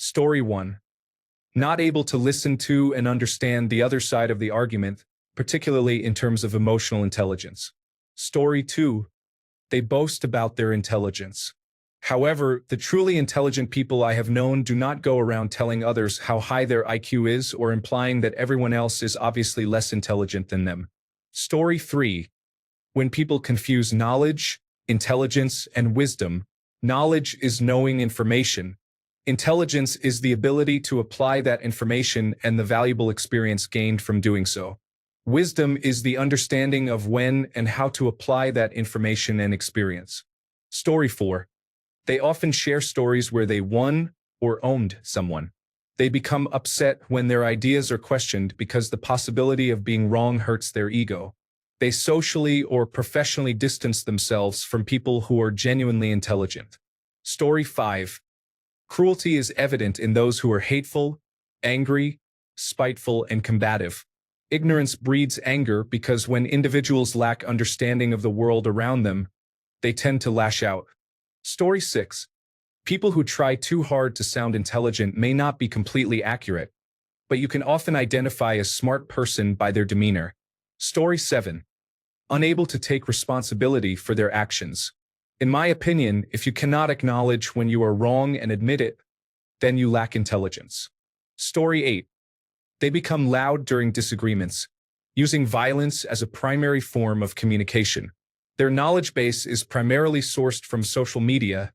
Story 1. Not able to listen to and understand the other side of the argument, particularly in terms of emotional intelligence. Story 2. They boast about their intelligence. However, the truly intelligent people I have known do not go around telling others how high their IQ is or implying that everyone else is obviously less intelligent than them. Story 3. When people confuse knowledge, intelligence, and wisdom, knowledge is knowing information. Intelligence is the ability to apply that information and the valuable experience gained from doing so. Wisdom is the understanding of when and how to apply that information and experience. Story 4. They often share stories where they won or owned someone. They become upset when their ideas are questioned because the possibility of being wrong hurts their ego. They socially or professionally distance themselves from people who are genuinely intelligent. Story 5. Cruelty is evident in those who are hateful, angry, spiteful, and combative. Ignorance breeds anger because when individuals lack understanding of the world around them, they tend to lash out. Story 6. People who try too hard to sound intelligent may not be completely accurate, but you can often identify a smart person by their demeanor. Story 7. Unable to take responsibility for their actions. In my opinion, if you cannot acknowledge when you are wrong and admit it, then you lack intelligence. Story 8. They become loud during disagreements, using violence as a primary form of communication. Their knowledge base is primarily sourced from social media,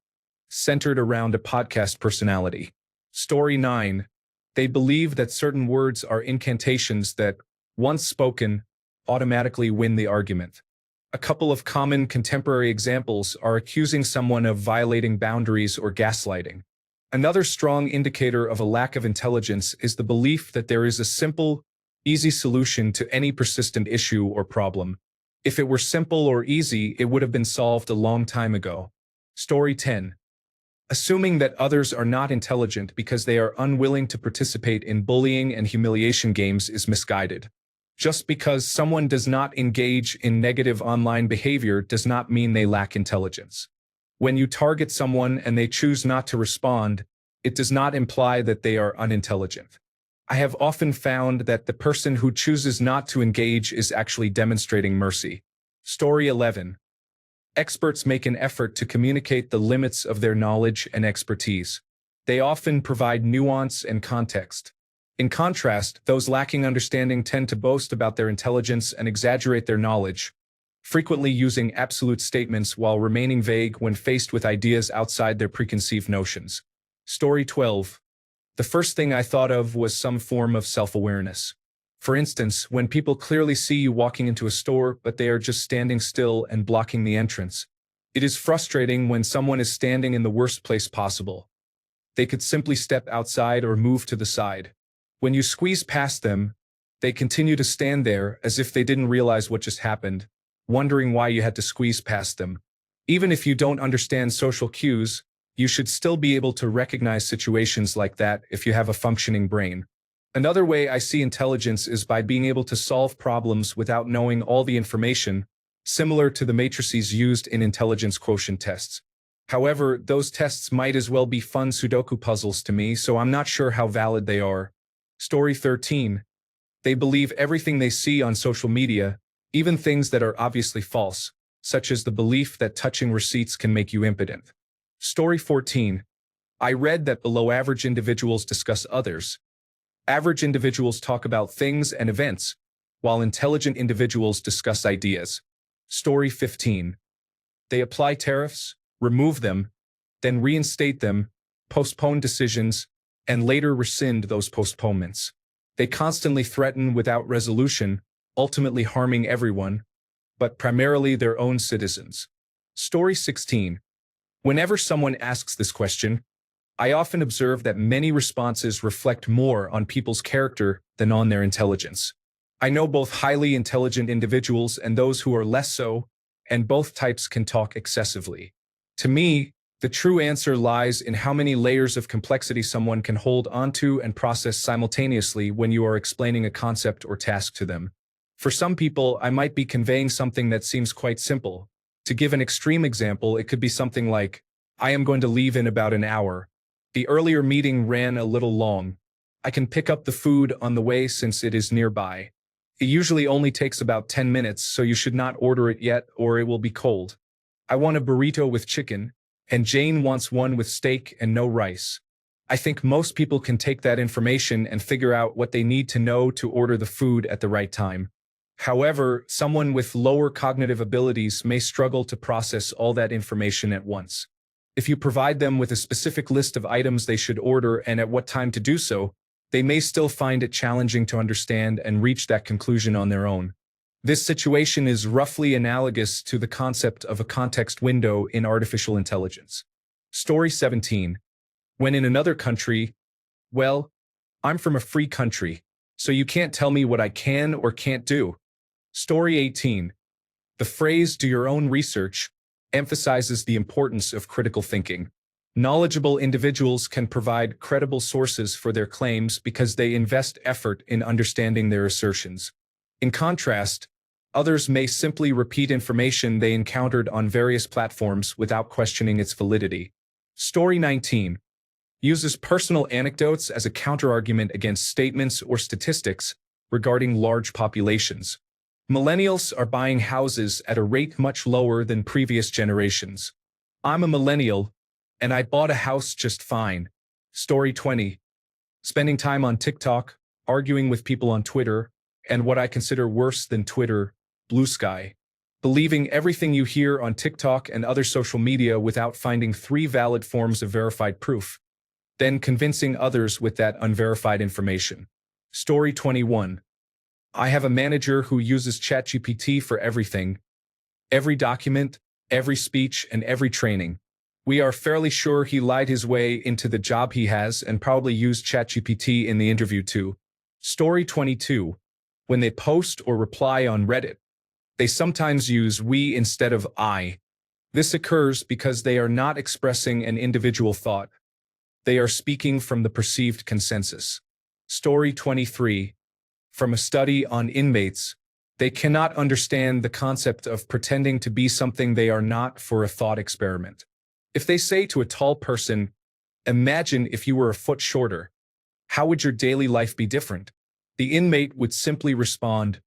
centered around a podcast personality. Story 9. They believe that certain words are incantations that, once spoken, automatically win the argument. A couple of common contemporary examples are accusing someone of violating boundaries or gaslighting. Another strong indicator of a lack of intelligence is the belief that there is a simple, easy solution to any persistent issue or problem. If it were simple or easy, it would have been solved a long time ago. Story 10. Assuming that others are not intelligent because they are unwilling to participate in bullying and humiliation games is misguided. Just because someone does not engage in negative online behavior does not mean they lack intelligence. When you target someone and they choose not to respond, it does not imply that they are unintelligent. I have often found that the person who chooses not to engage is actually demonstrating mercy. Story 11. Experts make an effort to communicate the limits of their knowledge and expertise. They often provide nuance and context. In contrast, those lacking understanding tend to boast about their intelligence and exaggerate their knowledge, frequently using absolute statements while remaining vague when faced with ideas outside their preconceived notions. Story 12. The first thing I thought of was some form of self-awareness. For instance, when people clearly see you walking into a store, but they are just standing still and blocking the entrance. It is frustrating when someone is standing in the worst place possible. They could simply step outside or move to the side. When you squeeze past them, they continue to stand there as if they didn't realize what just happened, wondering why you had to squeeze past them. Even if you don't understand social cues, you should still be able to recognize situations like that if you have a functioning brain. Another way I see intelligence is by being able to solve problems without knowing all the information, similar to the matrices used in intelligence quotient tests. However, those tests might as well be fun Sudoku puzzles to me, so I'm not sure how valid they are. Story 13. They believe everything they see on social media, even things that are obviously false, such as the belief that touching receipts can make you impotent. Story 14. I read that below-average individuals discuss others. Average individuals talk about things and events, while intelligent individuals discuss ideas. Story 15. They apply tariffs, remove them, then reinstate them, postpone decisions, and later rescind those postponements. They constantly threaten without resolution, ultimately harming everyone, but primarily their own citizens. Story 16. Whenever someone asks this question, I often observe that many responses reflect more on people's character than on their intelligence. I know both highly intelligent individuals and those who are less so, and both types can talk excessively. To me, the true answer lies in how many layers of complexity someone can hold onto and process simultaneously when you are explaining a concept or task to them. For some people, I might be conveying something that seems quite simple. To give an extreme example, it could be something like, I am going to leave in about an hour. The earlier meeting ran a little long. I can pick up the food on the way since it is nearby. It usually only takes about 10 minutes, so you should not order it yet or it will be cold. I want a burrito with chicken, and Jane wants one with steak and no rice. I think most people can take that information and figure out what they need to know to order the food at the right time. However, someone with lower cognitive abilities may struggle to process all that information at once. If you provide them with a specific list of items they should order and at what time to do so, they may still find it challenging to understand and reach that conclusion on their own. This situation is roughly analogous to the concept of a context window in artificial intelligence. Story 17. When in another country, well, I'm from a free country, so you can't tell me what I can or can't do. Story 18. The phrase "do your own research" emphasizes the importance of critical thinking. Knowledgeable individuals can provide credible sources for their claims because they invest effort in understanding their assertions. In contrast, others may simply repeat information they encountered on various platforms without questioning its validity. Story 19 uses personal anecdotes as a counterargument against statements or statistics regarding large populations. Millennials are buying houses at a rate much lower than previous generations. I'm a millennial, and I bought a house just fine. Story 20. Spending time on TikTok, arguing with people on Twitter, and what I consider worse than Twitter, Blue Sky. Believing everything you hear on TikTok and other social media without finding 3 valid forms of verified proof. Then convincing others with that unverified information. Story 21. I have a manager who uses ChatGPT for everything. Every document, every speech, and every training. We are fairly sure he lied his way into the job he has and probably used ChatGPT in the interview too. Story 22. When they post or reply on Reddit, they sometimes use "we" instead of "I." This occurs because they are not expressing an individual thought. They are speaking from the perceived consensus. Story 23. From a study on inmates, they cannot understand the concept of pretending to be something they are not for a thought experiment. If they say to a tall person, "Imagine if you were a foot shorter, how would your daily life be different?" The inmate would simply respond,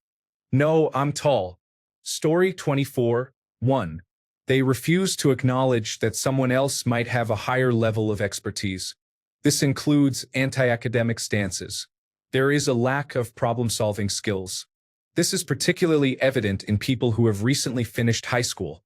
"No, I'm tall." Story 24. 1. They refuse to acknowledge that someone else might have a higher level of expertise. This includes anti-academic stances. There is a lack of problem-solving skills. This is particularly evident in people who have recently finished high school.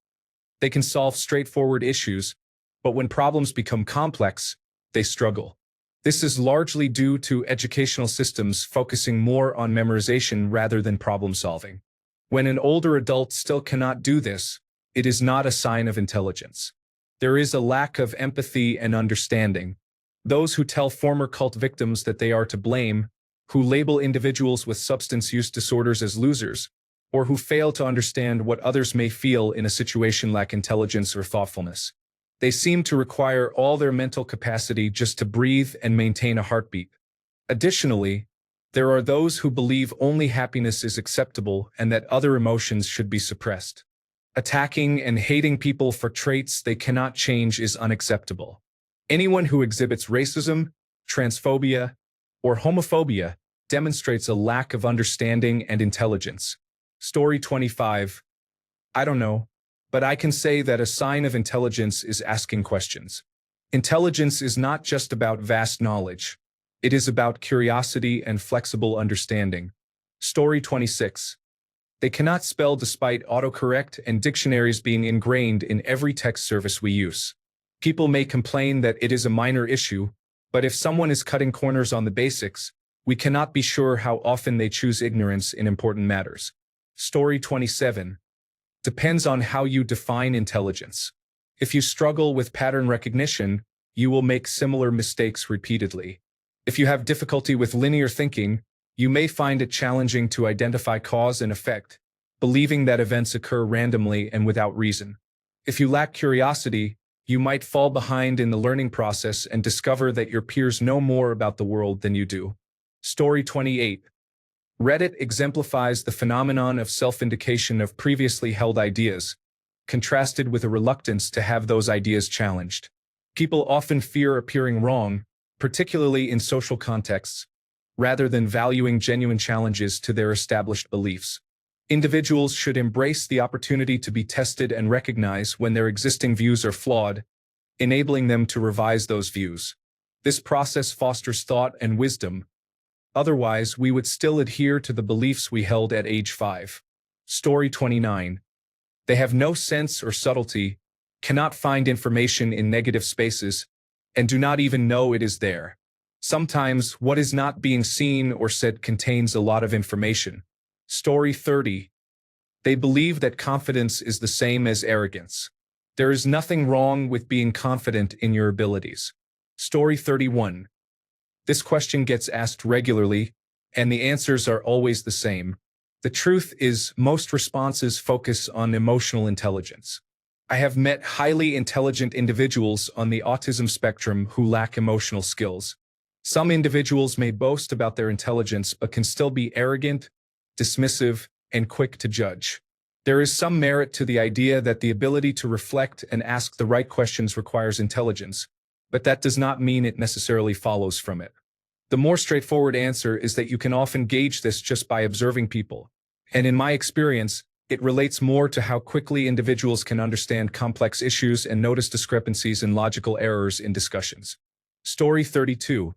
They can solve straightforward issues, but when problems become complex, they struggle. This is largely due to educational systems focusing more on memorization rather than problem-solving. When an older adult still cannot do this, it is not a sign of intelligence. There is a lack of empathy and understanding. Those who tell former cult victims that they are to blame, who label individuals with substance use disorders as losers, or who fail to understand what others may feel in a situation lack intelligence or thoughtfulness. They seem to require all their mental capacity just to breathe and maintain a heartbeat. Additionally, there are those who believe only happiness is acceptable and that other emotions should be suppressed. Attacking and hating people for traits they cannot change is unacceptable. Anyone who exhibits racism, transphobia, or homophobia demonstrates a lack of understanding and intelligence. Story 25. I don't know, but I can say that a sign of intelligence is asking questions. Intelligence is not just about vast knowledge. It is about curiosity and flexible understanding. Story 26. They cannot spell despite autocorrect and dictionaries being ingrained in every text service we use. People may complain that it is a minor issue, but if someone is cutting corners on the basics, we cannot be sure how often they choose ignorance in important matters. Story 27. Depends on how you define intelligence. If you struggle with pattern recognition, you will make similar mistakes repeatedly. If you have difficulty with linear thinking, you may find it challenging to identify cause and effect, believing that events occur randomly and without reason. If you lack curiosity, you might fall behind in the learning process and discover that your peers know more about the world than you do. Story 28. Reddit exemplifies the phenomenon of self-indication of previously held ideas, contrasted with a reluctance to have those ideas challenged. People often fear appearing wrong, particularly in social contexts, rather than valuing genuine challenges to their established beliefs. Individuals should embrace the opportunity to be tested and recognize when their existing views are flawed, enabling them to revise those views. This process fosters thought and wisdom. Otherwise, we would still adhere to the beliefs we held at age 5. Story 29. They have no sense or subtlety, cannot find information in negative spaces, and do not even know it is there. Sometimes what is not being seen or said contains a lot of information. Story 30. They believe that confidence is the same as arrogance. There is nothing wrong with being confident in your abilities. Story 31. This question gets asked regularly, and the answers are always the same. The truth is, most responses focus on emotional intelligence. I have met highly intelligent individuals on the autism spectrum who lack emotional skills. Some individuals may boast about their intelligence but can still be arrogant, dismissive, and quick to judge. There is some merit to the idea that the ability to reflect and ask the right questions requires intelligence, but that does not mean it necessarily follows from it. The more straightforward answer is that you can often gauge this just by observing people, and in my experience, it relates more to how quickly individuals can understand complex issues and notice discrepancies and logical errors in discussions. Story 32.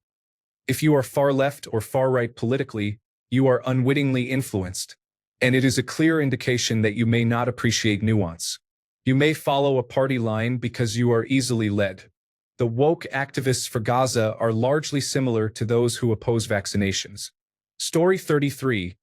If you are far left or far right politically, you are unwittingly influenced, and it is a clear indication that you may not appreciate nuance. You may follow a party line because you are easily led. The woke activists for Gaza are largely similar to those who oppose vaccinations. Story 33.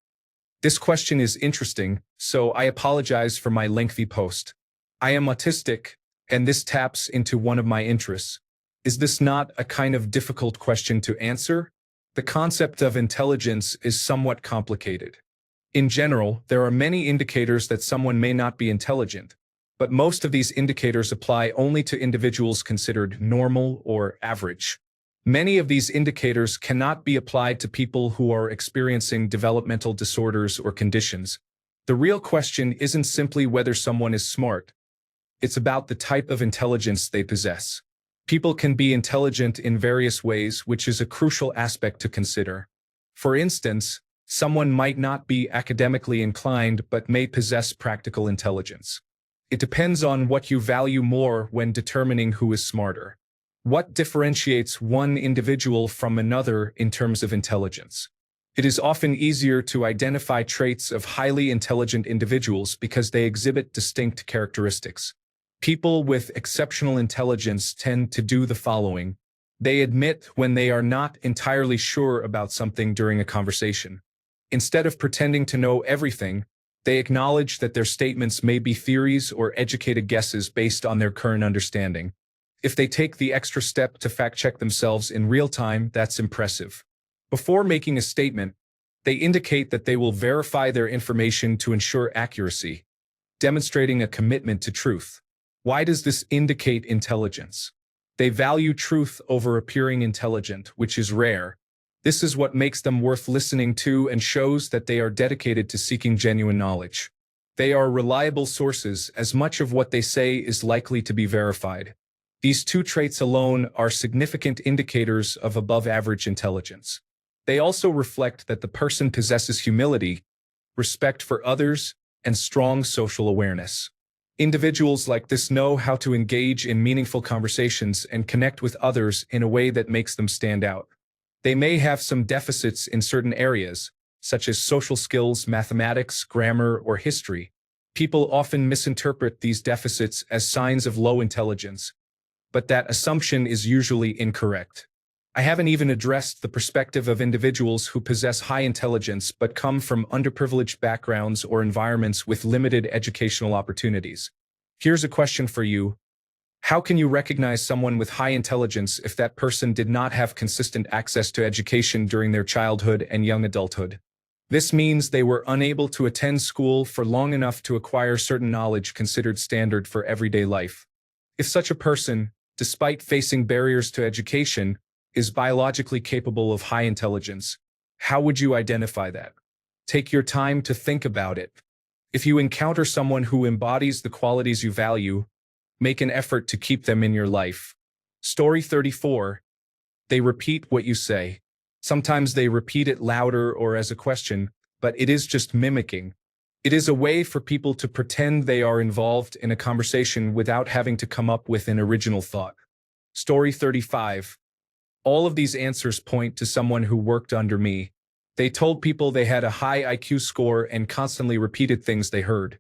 This question is interesting, so I apologize for my lengthy post. I am autistic, and this taps into one of my interests. Is this not a kind of difficult question to answer? The concept of intelligence is somewhat complicated. In general, there are many indicators that someone may not be intelligent, but most of these indicators apply only to individuals considered normal or average. Many of these indicators cannot be applied to people who are experiencing developmental disorders or conditions. The real question isn't simply whether someone is smart. It's about the type of intelligence they possess. People can be intelligent in various ways, which is a crucial aspect to consider. For instance, someone might not be academically inclined but may possess practical intelligence. It depends on what you value more when determining who is smarter. What differentiates one individual from another in terms of intelligence? It is often easier to identify traits of highly intelligent individuals because they exhibit distinct characteristics. People with exceptional intelligence tend to do the following. They admit when they are not entirely sure about something during a conversation. Instead of pretending to know everything, they acknowledge that their statements may be theories or educated guesses based on their current understanding. If they take the extra step to fact-check themselves in real time, that's impressive. Before making a statement, they indicate that they will verify their information to ensure accuracy, demonstrating a commitment to truth. Why does this indicate intelligence? They value truth over appearing intelligent, which is rare. This is what makes them worth listening to and shows that they are dedicated to seeking genuine knowledge. They are reliable sources, as much of what they say is likely to be verified. These two traits alone are significant indicators of above-average intelligence. They also reflect that the person possesses humility, respect for others, and strong social awareness. Individuals like this know how to engage in meaningful conversations and connect with others in a way that makes them stand out. They may have some deficits in certain areas, such as social skills, mathematics, grammar, or history. People often misinterpret these deficits as signs of low intelligence, but that assumption is usually incorrect. I haven't even addressed the perspective of individuals who possess high intelligence but come from underprivileged backgrounds or environments with limited educational opportunities. Here's a question for you. How can you recognize someone with high intelligence if that person did not have consistent access to education during their childhood and young adulthood? This means they were unable to attend school for long enough to acquire certain knowledge considered standard for everyday life. If such a person, despite facing barriers to education, is biologically capable of high intelligence, how would you identify that? Take your time to think about it. If you encounter someone who embodies the qualities you value, make an effort to keep them in your life. Story 34. They repeat what you say. Sometimes they repeat it louder or as a question, but it is just mimicking. It is a way for people to pretend they are involved in a conversation without having to come up with an original thought. Story 35. All of these answers point to someone who worked under me. They told people they had a high IQ score and constantly repeated things they heard.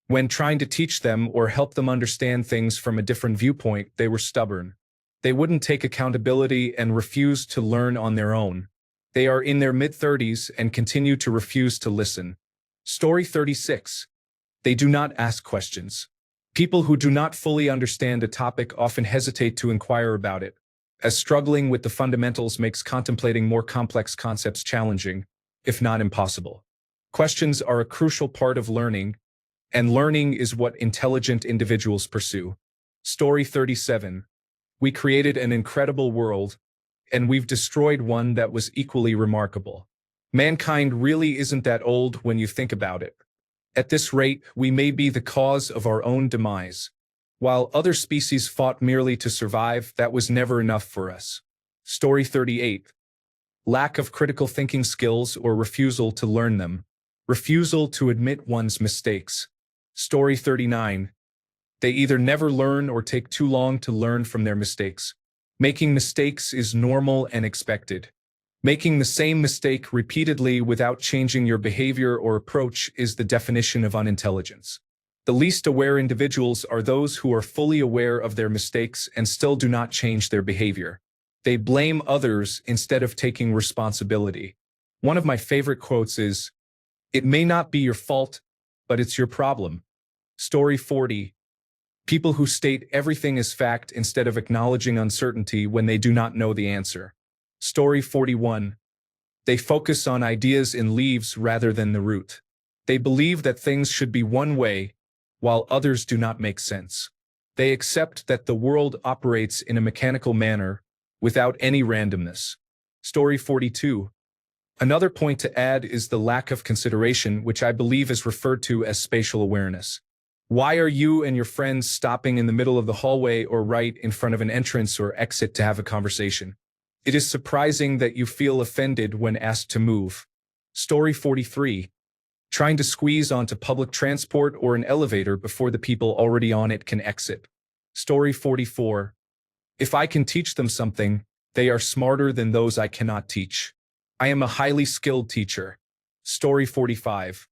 When trying to teach them or help them understand things from a different viewpoint, they were stubborn. They wouldn't take accountability and refused to learn on their own. They are in their mid-30s and continue to refuse to listen. Story 36. They do not ask questions. People who do not fully understand a topic often hesitate to inquire about it, as struggling with the fundamentals makes contemplating more complex concepts challenging, if not impossible. Questions are a crucial part of learning, and learning is what intelligent individuals pursue. Story 37. We created an incredible world, and we've destroyed one that was equally remarkable. Mankind really isn't that old when you think about it. At this rate, we may be the cause of our own demise. While other species fought merely to survive, that was never enough for us. Story 38. Lack of critical thinking skills or refusal to learn them. Refusal to admit one's mistakes. Story 39. They either never learn or take too long to learn from their mistakes. Making mistakes is normal and expected. Making the same mistake repeatedly without changing your behavior or approach is the definition of unintelligence. The least aware individuals are those who are fully aware of their mistakes and still do not change their behavior. They blame others instead of taking responsibility. One of my favorite quotes is, "It may not be your fault, but it's your problem." Story 40. People who state everything as fact instead of acknowledging uncertainty when they do not know the answer. Story 41. They focus on ideas in leaves rather than the root. They believe that things should be one way, while others do not make sense. They accept that the world operates in a mechanical manner, without any randomness. Story 42. Another point to add is the lack of consideration, which I believe is referred to as spatial awareness. Why are you and your friends stopping in the middle of the hallway or right in front of an entrance or exit to have a conversation? It is surprising that you feel offended when asked to move. Story 43. Trying to squeeze onto public transport or an elevator before the people already on it can exit. Story 44. If I can teach them something, they are smarter than those I cannot teach. I am a highly skilled teacher. Story 45.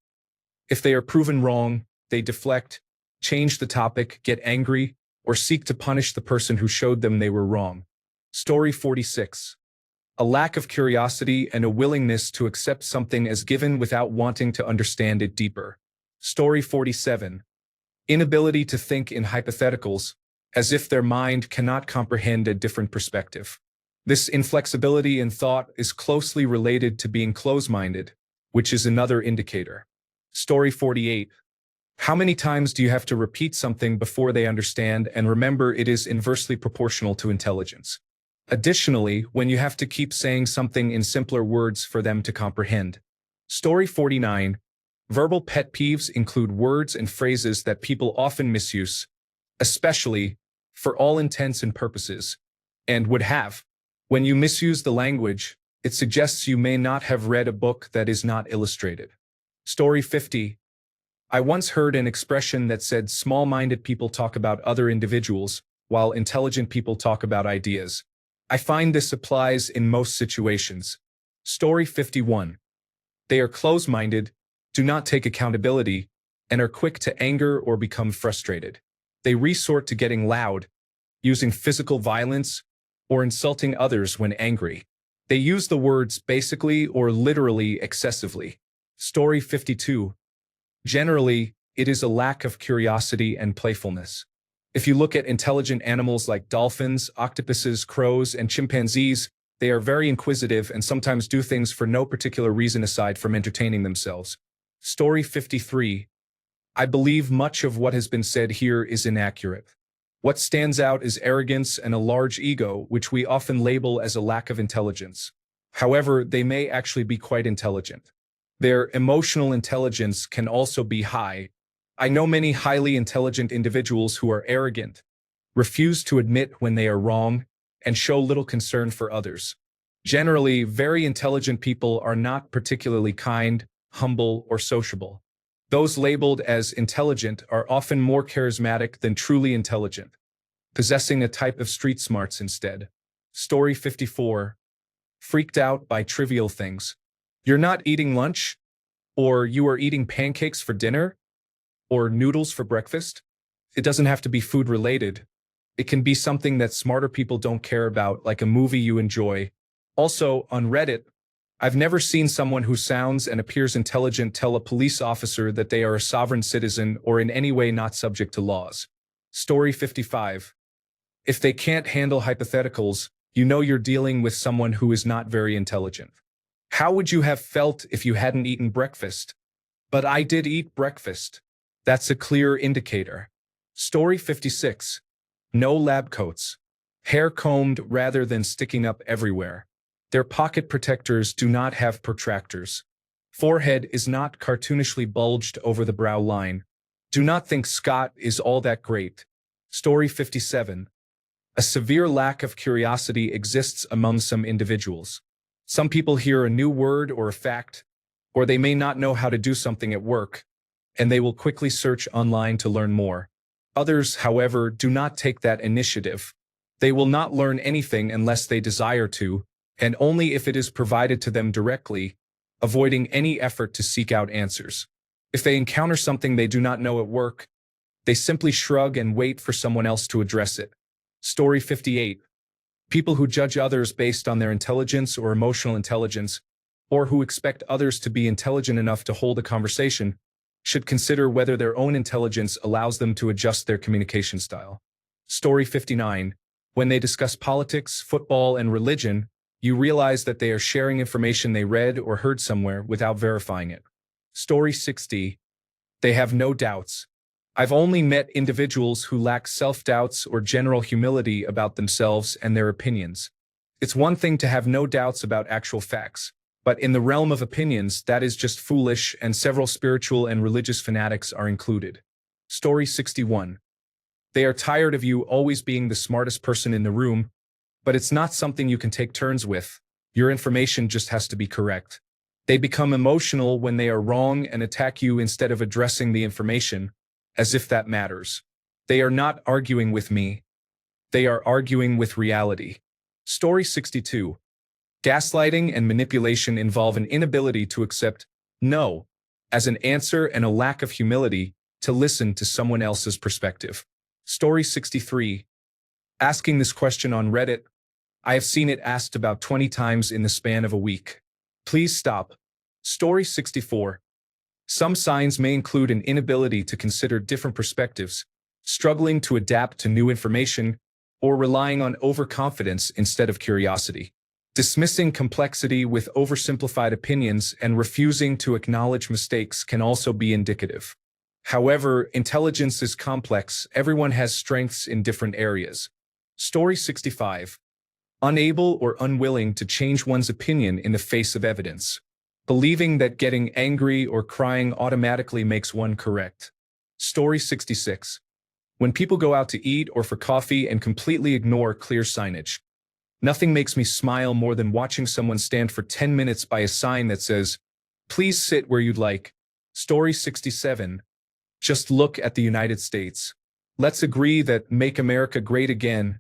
If they are proven wrong, they deflect, change the topic, get angry, or seek to punish the person who showed them they were wrong. Story 46. A lack of curiosity and a willingness to accept something as given without wanting to understand it deeper. Story 47. Inability to think in hypotheticals, as if their mind cannot comprehend a different perspective. This inflexibility in thought is closely related to being close-minded, which is another indicator. Story 48. How many times do you have to repeat something before they understand and remember it is inversely proportional to intelligence? Additionally, when you have to keep saying something in simpler words for them to comprehend. Story 49. Verbal pet peeves include words and phrases that people often misuse, especially, for all intents and purposes, and would have. When you misuse the language, it suggests you may not have read a book that is not illustrated. Story 50. I once heard an expression that said small-minded people talk about other individuals, while intelligent people talk about ideas. I find this applies in most situations. Story 51. They are close-minded, do not take accountability, and are quick to anger or become frustrated. They resort to getting loud, using physical violence, or insulting others when angry. They use the words basically or literally excessively. Story 52. Generally, it is a lack of curiosity and playfulness. If you look at intelligent animals like dolphins, octopuses, crows, and chimpanzees, they are very inquisitive and sometimes do things for no particular reason aside from entertaining themselves. Story 53. I believe much of what has been said here is inaccurate. What stands out is arrogance and a large ego, which we often label as a lack of intelligence. However, they may actually be quite intelligent. Their emotional intelligence can also be high. I know many highly intelligent individuals who are arrogant, refuse to admit when they are wrong, and show little concern for others. Generally, very intelligent people are not particularly kind, humble, or sociable. Those labeled as intelligent are often more charismatic than truly intelligent, possessing a type of street smarts instead. Story 54. Freaked out by trivial things. You're not eating lunch? Or you are eating pancakes for dinner? Or noodles for breakfast? It doesn't have to be food related. It can be something that smarter people don't care about, like a movie you enjoy. Also, on Reddit, I've never seen someone who sounds and appears intelligent tell a police officer that they are a sovereign citizen or in any way not subject to laws. Story 55. If they can't handle hypotheticals, you know you're dealing with someone who is not very intelligent. How would you have felt if you hadn't eaten breakfast? But I did eat breakfast. That's a clear indicator. Story 56. No lab coats. Hair combed rather than sticking up everywhere. Their pocket protectors do not have protractors. Forehead is not cartoonishly bulged over the brow line. Do not think Scott is all that great. Story 57. A severe lack of curiosity exists among some individuals. Some people hear a new word or a fact, or they may not know how to do something at work, and they will quickly search online to learn more. Others, however, do not take that initiative. They will not learn anything unless they desire to, and only if it is provided to them directly, avoiding any effort to seek out answers. If they encounter something they do not know at work, they simply shrug and wait for someone else to address it. Story 58. People who judge others based on their intelligence or emotional intelligence, or who expect others to be intelligent enough to hold a conversation, should consider whether their own intelligence allows them to adjust their communication style. Story 59. When they discuss politics, football, and religion, you realize that they are sharing information they read or heard somewhere without verifying it. Story 60. They have no doubts. I've only met individuals who lack self-doubts or general humility about themselves and their opinions. It's one thing to have no doubts about actual facts, but in the realm of opinions, that is just foolish, and several spiritual and religious fanatics are included. Story 61. They are tired of you always being the smartest person in the room, but it's not something you can take turns with. Your information just has to be correct. They become emotional when they are wrong and attack you instead of addressing the information, as if that matters. They are not arguing with me. They are arguing with reality. Story 62. Gaslighting and manipulation involve an inability to accept no as an answer and a lack of humility to listen to someone else's perspective. Story 63. Asking this question on Reddit. I have seen it asked about 20 times in the span of a week. Please stop. Story 64. Some signs may include an inability to consider different perspectives, struggling to adapt to new information, or relying on overconfidence instead of curiosity. Dismissing complexity with oversimplified opinions and refusing to acknowledge mistakes can also be indicative. However, intelligence is complex. Everyone has strengths in different areas. Story 65. Unable or unwilling to change one's opinion in the face of evidence. Believing that getting angry or crying automatically makes one correct. Story 66. When people go out to eat or for coffee and completely ignore clear signage. Nothing makes me smile more than watching someone stand for 10 minutes by a sign that says, "Please sit where you'd like." Story 67. Just look at the United States. Let's agree that "Make America Great Again"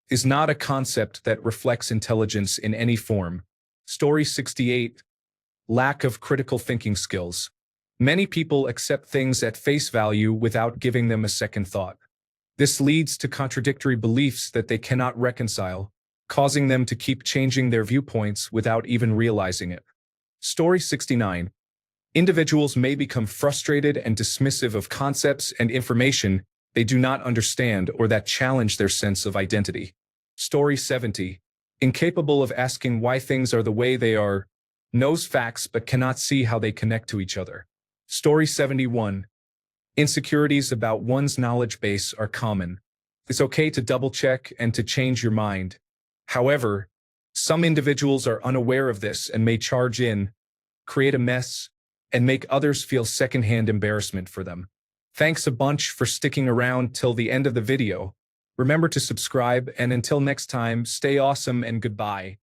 is not a concept that reflects intelligence in any form. Story 68. Lack of critical thinking skills. Many people accept things at face value without giving them a second thought. This leads to contradictory beliefs that they cannot reconcile, causing them to keep changing their viewpoints without even realizing it. Story 69. Individuals may become frustrated and dismissive of concepts and information they do not understand or that challenge their sense of identity. Story 70. Incapable of asking why things are the way they are, knows facts but cannot see how they connect to each other. Story 71. Insecurities about one's knowledge base are common. It's okay to double-check and to change your mind. However, some individuals are unaware of this and may charge in, create a mess, and make others feel secondhand embarrassment for them. Thanks a bunch for sticking around till the end of the video. Remember to subscribe, and until next time, stay awesome and goodbye.